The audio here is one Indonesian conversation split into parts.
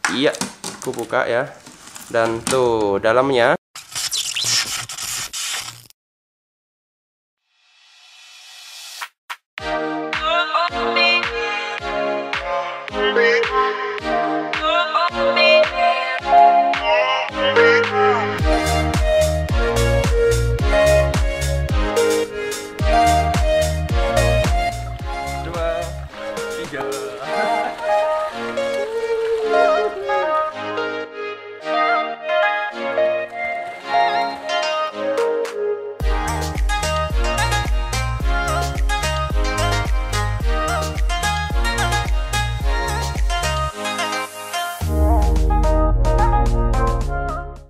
Iya, aku buka ya. Dan tuh dalamnya.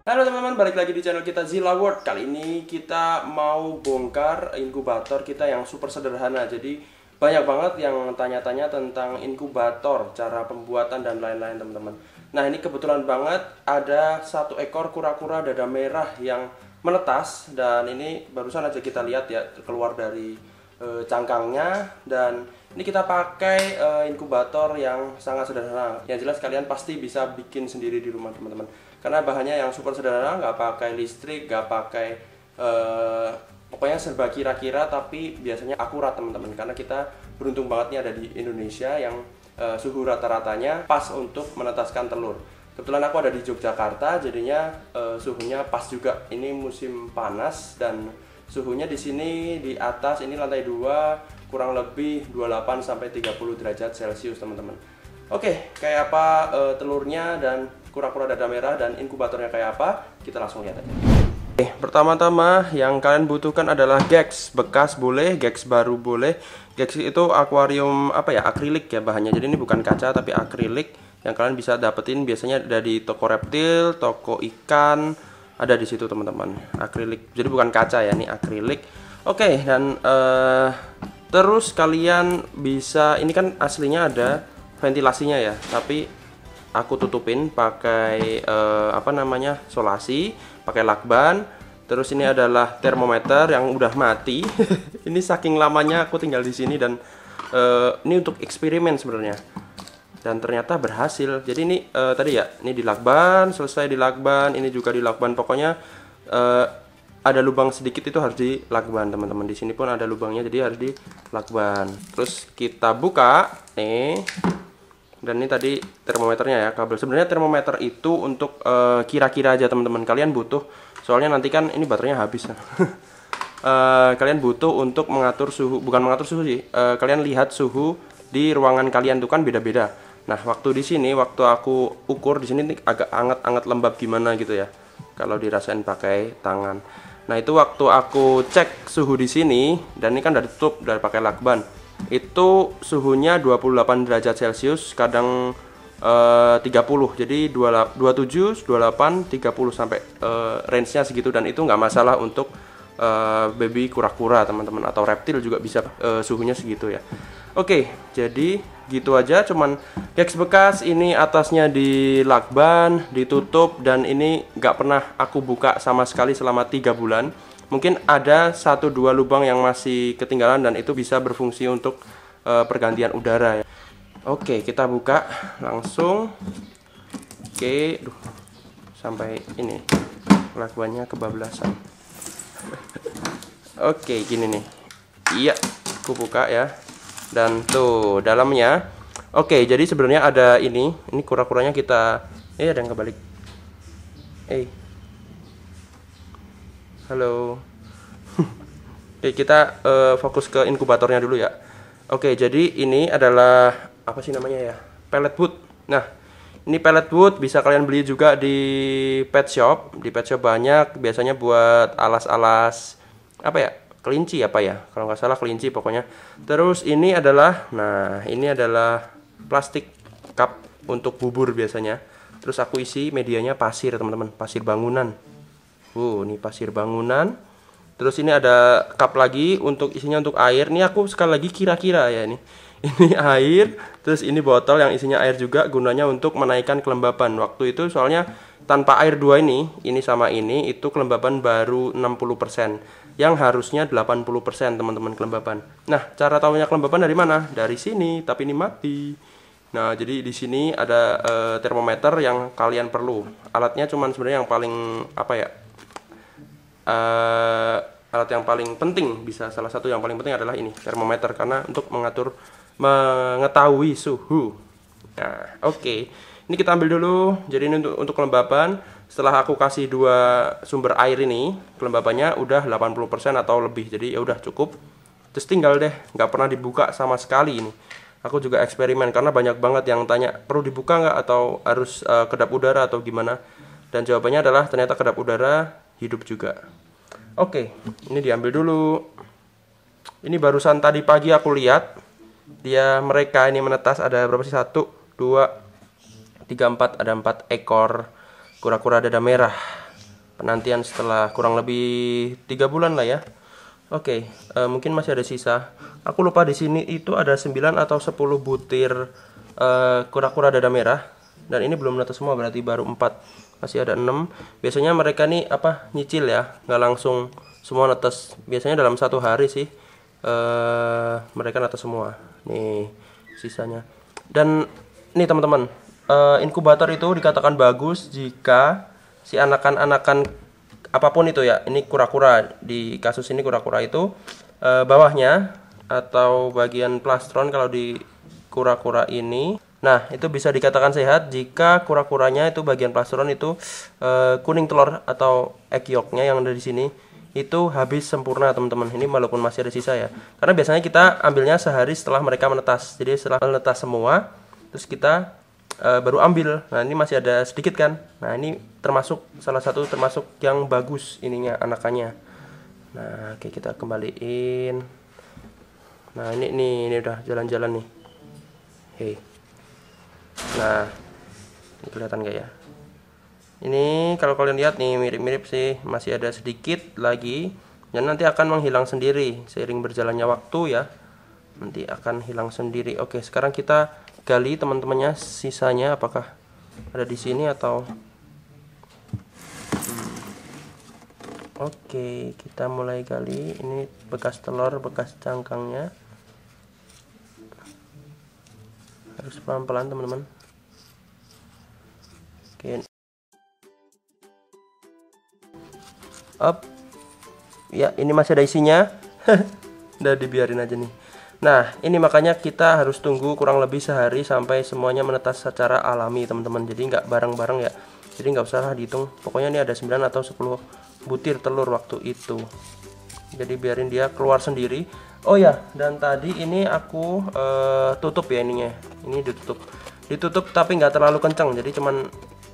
Halo teman-teman, balik lagi di channel kita Zilla World. Kali ini kita mau bongkar inkubator kita yang super sederhana. Jadi banyak banget yang tanya-tanya tentang inkubator, cara pembuatan dan lain-lain teman-teman. Nah ini kebetulan banget ada satu ekor kura-kura dada merah yang menetas. Dan ini barusan aja kita lihat ya, keluar dari cangkangnya. Dan ini kita pakai inkubator yang sangat sederhana. Yang jelas kalian pasti bisa bikin sendiri di rumah teman-teman. Karena bahannya yang super sederhana, nggak pakai listrik, nggak pakai pokoknya serba kira-kira, tapi biasanya akurat teman-teman. Karena kita beruntung banget nih ada di Indonesia yang suhu rata-ratanya pas untuk menetaskan telur. Kebetulan aku ada di Yogyakarta, jadinya suhunya pas juga. Ini musim panas dan suhunya di sini di atas ini lantai 2 kurang lebih 28 sampai 30 derajat Celcius teman-teman. Oke, kayak apa telurnya dan kura-kura dada merah dan inkubatornya kayak apa, kita langsung lihat aja. Oke, pertama-tama yang kalian butuhkan adalah gex bekas boleh, gex baru boleh. Gex itu akuarium apa ya, akrilik ya bahannya. Jadi ini bukan kaca tapi akrilik yang kalian bisa dapetin biasanya ada di toko reptil, toko ikan, ada di situ teman-teman. Akrilik. Jadi bukan kaca ya, ini akrilik. Oke, dan terus kalian bisa, ini kan aslinya ada ventilasinya ya, tapi aku tutupin pakai apa namanya, solasi, pakai lakban. Terus ini adalah termometer yang udah mati. Ini saking lamanya aku tinggal di sini dan ini untuk eksperimen sebenarnya. Dan ternyata berhasil. Jadi ini tadi ya, ini dilakban, selesai dilakban, ini juga dilakban. Pokoknya ada lubang sedikit itu harus dilakban teman-teman. Di sini pun ada lubangnya, jadi harus dilakban. Terus kita buka nih. Dan ini tadi termometernya ya, kabel. Sebenarnya termometer itu untuk kira-kira aja teman-teman. Kalian butuh, soalnya nanti kan ini baterainya habis. Kalian butuh untuk mengatur suhu, bukan mengatur suhu sih. Kalian lihat suhu di ruangan kalian tuh kan beda-beda. Nah, waktu di sini, waktu aku ukur di sini agak anget-anget lembab gimana gitu ya. Kalau dirasain pakai tangan. Nah, itu waktu aku cek suhu di sini, dan ini kan udah ditutup, udah pakai lakban. Itu suhunya 28 derajat Celcius, kadang 30, jadi 27, 28, 30 sampai range-nya segitu. Dan itu nggak masalah untuk baby kura-kura teman-teman, atau reptil juga bisa suhunya segitu ya. Oke, jadi gitu aja, cuman gex bekas, ini atasnya dilakban, ditutup, dan ini nggak pernah aku buka sama sekali selama 3 bulan. Mungkin ada 1-2 lubang yang masih ketinggalan dan itu bisa berfungsi untuk pergantian udara ya. Oke, kita buka langsung. Oke, sampai ini lakbannya kebablasan. Oke, gini nih. Iya, aku buka ya. Dan tuh dalamnya. Oke, jadi sebenarnya ada ini kura-kuranya kita. Ada yang kebalik. Halo. Oke, kita fokus ke inkubatornya dulu ya. Oke, jadi ini adalah apa sih namanya ya? Pellet wood. Nah, ini pellet wood bisa kalian beli juga di pet shop. Di pet shop banyak, biasanya buat alas-alas apa ya? Kelinci apa ya? Kalau nggak salah kelinci pokoknya. Terus ini adalah, nah ini adalah plastik cup untuk bubur biasanya. Terus aku isi medianya pasir teman-teman, pasir bangunan. Ini pasir bangunan. Terus ini ada cup lagi untuk isinya untuk air. Ini aku sekali lagi kira-kira ya ini. Ini air, terus ini botol yang isinya air juga, gunanya untuk menaikkan kelembaban. Waktu itu soalnya tanpa air dua ini sama ini itu kelembaban baru 60%. Yang harusnya 80% teman-teman kelembaban. Nah, cara tahunya kelembaban dari mana? Dari sini, tapi ini mati. Nah, jadi di sini ada termometer yang kalian perlu. Alatnya cuman sebenarnya yang paling apa ya? Alat yang paling penting, bisa salah satu yang paling penting adalah ini, termometer, karena untuk mengetahui suhu. Nah, oke. Ini kita ambil dulu. Jadi ini untuk kelembaban. Setelah aku kasih 2 sumber air ini, kelembabannya udah 80% atau lebih. Jadi ya udah cukup. Terus tinggal deh, nggak pernah dibuka sama sekali ini. Aku juga eksperimen karena banyak banget yang tanya perlu dibuka nggak atau harus kedap udara atau gimana. Dan jawabannya adalah ternyata kedap udara hidup juga. Oke, ini diambil dulu. Ini barusan tadi pagi aku lihat mereka ini menetas ada berapa sih? 1, 2, 3, 4, ada 4 ekor kura-kura dada merah. Penantian setelah kurang lebih 3 bulan lah ya. Oke, mungkin masih ada sisa. Aku lupa di sini itu ada 9 atau 10 butir kura-kura dada merah. Dan ini belum menetas semua, berarti baru 4. Masih ada 6. Biasanya mereka nih nyicil ya, nggak langsung semua netes. Biasanya dalam 1 hari sih mereka netes semua. Nih sisanya. Dan nih teman-teman, inkubator itu dikatakan bagus jika si anakan-anakan apapun itu ya, ini kura-kura, di kasus ini kura-kura itu bawahnya atau bagian plastron kalau di kura-kura ini, nah itu bisa dikatakan sehat jika kura-kuranya itu bagian plastron itu kuning telur atau egg yolknya yang ada di sini itu habis sempurna teman-teman. Ini walaupun masih ada sisa ya, karena biasanya kita ambilnya sehari setelah mereka menetas. Jadi setelah menetas semua terus kita baru ambil. Nah ini masih ada sedikit kan. Nah ini termasuk salah satu termasuk yang bagus ininya anakannya. Nah oke, kita kembaliin. Nah ini udah jalan-jalan nih. Hei. Nah ini kelihatan gak ya? Ini kalau kalian lihat nih mirip-mirip sih, masih ada sedikit lagi. Dan nanti akan menghilang sendiri seiring berjalannya waktu ya. Nanti akan hilang sendiri. Oke, sekarang kita gali teman-temannya, sisanya apakah ada di sini atau Oke, kita mulai gali. Ini bekas telur, bekas cangkangnya. Harus pelan-pelan teman-teman. Oke. Up. Ya, ini masih ada isinya. Udah dibiarin aja nih. Nah, ini makanya kita harus tunggu kurang lebih sehari sampai semuanya menetas secara alami, teman-teman. Jadi nggak bareng-bareng ya. Jadi nggak usah dihitung. Pokoknya ini ada 9 atau 10 butir telur waktu itu. Jadi biarin dia keluar sendiri. Oh ya, dan tadi ini aku tutup ya ininya. Ini ditutup tapi nggak terlalu kencang. Jadi cuman,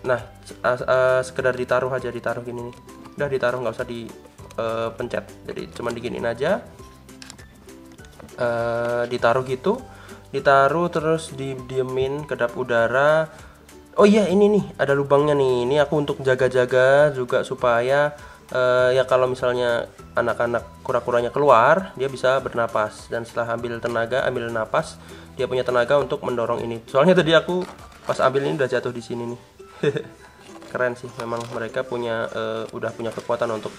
nah sekedar ditaruh aja, ditaruh gini nih. Udah ditaruh, nggak usah dipencet. Jadi cuman diginiin aja. Ditaruh gitu, ditaruh terus didiemin kedap udara. Oh iya, ini nih ada lubangnya nih. Ini aku untuk jaga-jaga juga supaya ya kalau misalnya anak-anak kura-kuranya keluar, dia bisa bernapas, dan setelah ambil napas, dia punya tenaga untuk mendorong ini. Soalnya tadi aku pas ambil ini udah jatuh di sini nih. Keren sih, memang mereka udah punya kekuatan untuk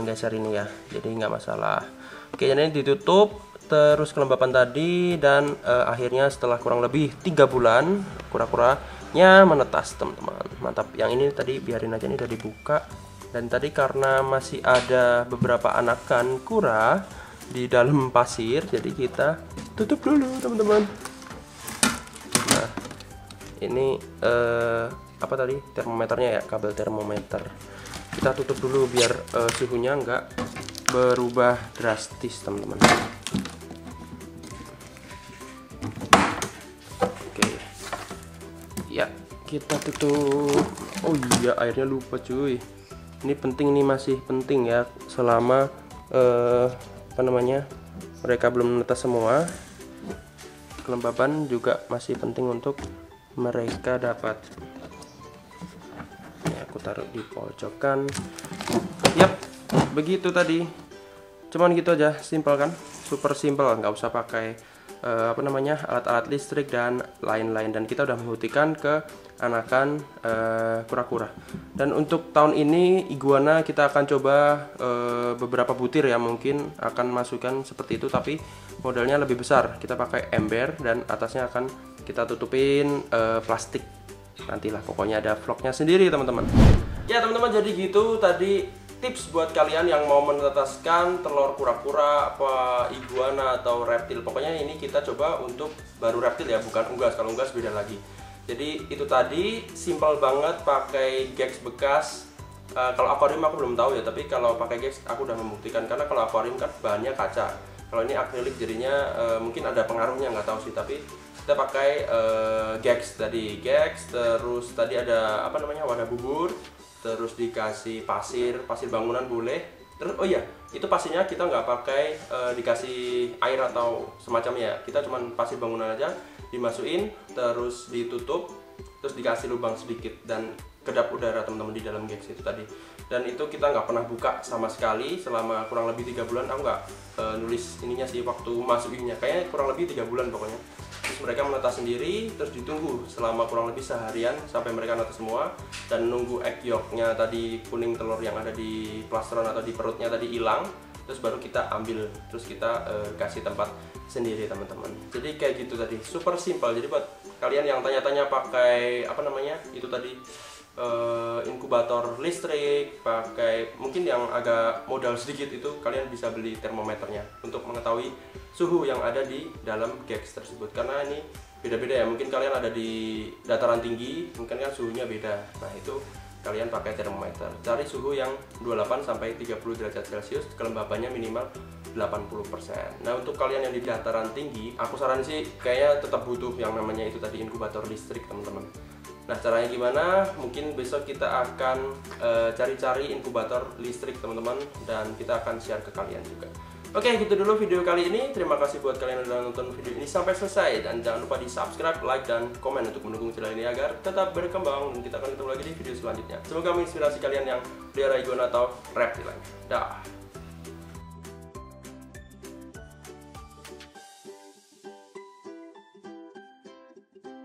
geser ini ya. Jadi nggak masalah. Oke, jadi ditutup. Terus kelembapan tadi, dan akhirnya setelah kurang lebih 3 bulan kura-kuranya menetas teman-teman. Mantap. Yang ini tadi biarin aja, nih udah dibuka. Dan tadi karena masih ada beberapa anakan kura di dalam pasir, jadi kita tutup dulu teman-teman. Nah ini apa tadi, termometernya ya, kabel termometer. Kita tutup dulu biar suhunya nggak berubah drastis teman-teman. Ya, kita tutup. Oh iya, airnya lupa cuy. Ini penting nih, masih penting ya selama mereka belum menetas semua. Kelembaban juga masih penting untuk mereka dapat. Ini aku taruh di pojokan. Yap, begitu tadi. Cuman gitu aja, simpel kan? Super simpel, nggak usah pakai alat-alat listrik dan lain-lain. Dan kita udah membuktikan ke anakan kura-kura. Dan untuk tahun ini iguana kita akan coba beberapa butir ya, mungkin akan masukkan seperti itu, tapi modelnya lebih besar. Kita pakai ember dan atasnya akan kita tutupin plastik. Nantilah pokoknya ada vlognya sendiri teman-teman. Ya teman-teman, jadi gitu tadi tips buat kalian yang mau menetaskan telur kura-kura, apa iguana atau reptil. Pokoknya ini kita coba untuk baru reptil ya, bukan unggas. Kalau unggas beda lagi. Jadi itu tadi simple banget pakai gex bekas. Kalau akuarium aku belum tahu ya, tapi kalau pakai gex aku udah membuktikan, karena kalau akuarium kan bahannya kaca. Kalau ini akrilik jadinya mungkin ada pengaruhnya, nggak tahu sih, tapi kita pakai gex tadi, terus tadi ada apa namanya, wadah bubur, terus dikasih pasir bangunan boleh. Terus oh iya, itu pasirnya kita nggak pakai dikasih air atau semacamnya, kita cuman pasir bangunan aja, dimasukin terus ditutup, terus dikasih lubang sedikit dan kedap udara teman-teman di dalam gex itu tadi. Dan itu kita nggak pernah buka sama sekali selama kurang lebih 3 bulan. Aku nggak nulis ininya sih waktu masukinnya, kayaknya kurang lebih 3 bulan pokoknya. Terus mereka menetas sendiri, terus ditunggu selama kurang lebih seharian sampai mereka netas semua, dan nunggu egg yolknya tadi, kuning telur yang ada di plastron atau di perutnya tadi hilang, terus baru kita ambil, terus kita kasih tempat sendiri teman-teman. Jadi kayak gitu tadi, super simple. Jadi buat kalian yang tanya-tanya pakai apa namanya itu tadi, inkubator listrik, pakai mungkin yang agak modal sedikit, itu kalian bisa beli termometernya untuk mengetahui suhu yang ada di dalam gex tersebut, karena ini beda-beda ya. Mungkin kalian ada di dataran tinggi, mungkin kan suhunya beda. Nah itu kalian pakai termometer, cari suhu yang 28 sampai 30 derajat Celcius, kelembabannya minimal 80%. Nah untuk kalian yang di dataran tinggi, aku saran sih kayaknya tetap butuh yang namanya itu tadi inkubator listrik teman-teman. Nah caranya gimana? Mungkin besok kita akan cari-cari inkubator listrik teman-teman, dan kita akan share ke kalian juga. Oke, gitu dulu video kali ini. Terima kasih buat kalian yang udah nonton video ini sampai selesai, dan jangan lupa di subscribe, like, dan komen untuk mendukung channel ini agar tetap berkembang, dan kita akan ketemu lagi di video selanjutnya. Semoga menginspirasi kalian yang pelihara iguana atau reptil lainnya. Dah.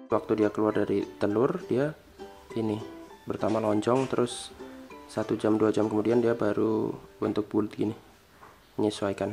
Waktu dia keluar dari telur, dia ini pertama lonjong, terus 1 jam 2 jam kemudian dia baru bentuk bulat gini, menyesuaikan.